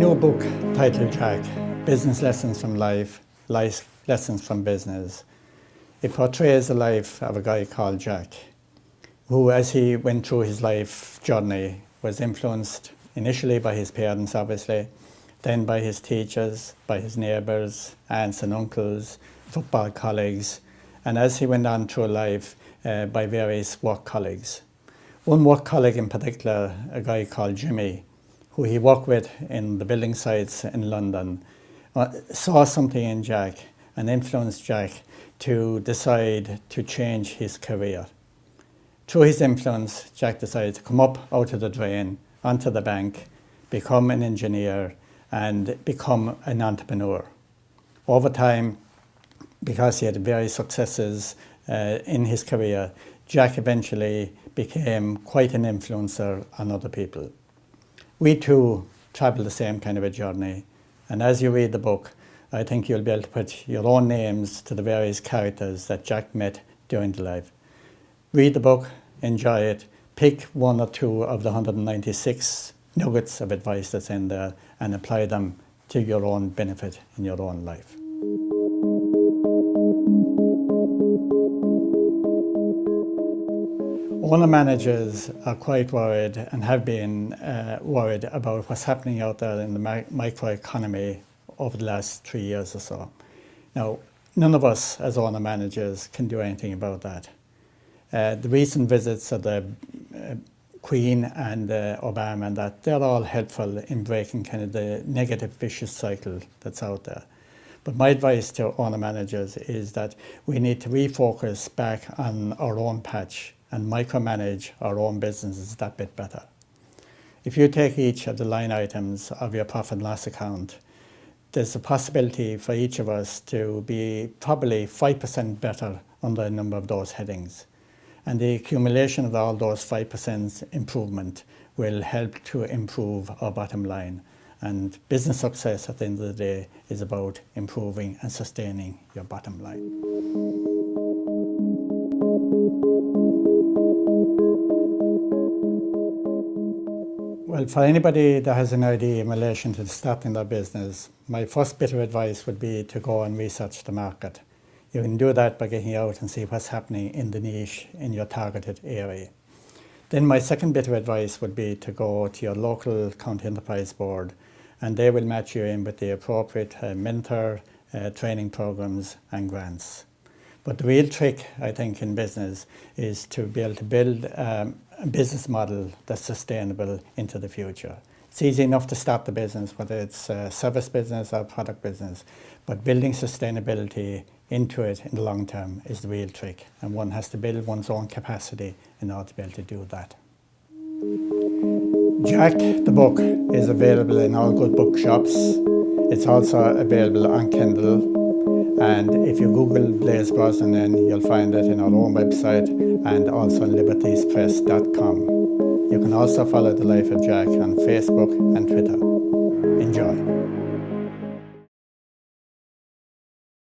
new book titled Jack, Business Lessons from Life, Life Lessons from Business. It portrays the life of a guy called Jack, who as he went through his life journey was influenced initially by his parents obviously, then by his teachers, by his neighbours, aunts and uncles, football colleagues, and as he went on through life by various work colleagues. One work colleague in particular, a guy called Jimmy, who he worked with in the building sites in London, saw something in Jack and influenced Jack to decide to change his career. Through his influence, Jack decided to come up out of the drain, onto the bank, become an engineer and become an entrepreneur. Over time, because he had various successes in his career, Jack eventually became quite an influencer on other people. We too travel the same kind of a journey, and as you read the book, I think you'll be able to put your own names to the various characters that Jack met during the life. Read the book, enjoy it, pick one or two of the 196 nuggets of advice that's in there and apply them to your own benefit in your own life. Owner managers are quite worried and have been worried about what's happening out there in the microeconomy over the last 3 years or so. Now, none of us as owner managers can do anything about that. The recent visits of the Queen and Obama and that, they're all helpful in breaking kind of the negative vicious cycle that's out there. But my advice to owner managers is that we need to refocus back on our own patch and micromanage our own businesses that bit better. If you take each of the line items of your profit and loss account, there's a possibility for each of us to be probably 5% better under a number of those headings. And the accumulation of all those 5% improvement will help to improve our bottom line. And business success at the end of the day is about improving and sustaining your bottom line. Well, for anybody that has an idea in relation to starting their business, my first bit of advice would be to go and research the market. You can do that by getting out and see what's happening in the niche in your targeted area. Then my second bit of advice would be to go to your local county enterprise board, and they will match you in with the appropriate mentor, training programs and grants. But the real trick, I think, in business is to be able to build a business model that's sustainable into the future. It's easy enough to start the business, whether it's a service business or product business, but building sustainability into it in the long term is the real trick, and one has to build one's own capacity in order to be able to do that. Jack, the book, is available in all good bookshops. It's also available on Kindle. And if you Google Blaise Brosnan, then you'll find it in our own website and also on libertiespress.com. You can also follow the life of Jack on Facebook and Twitter. Enjoy.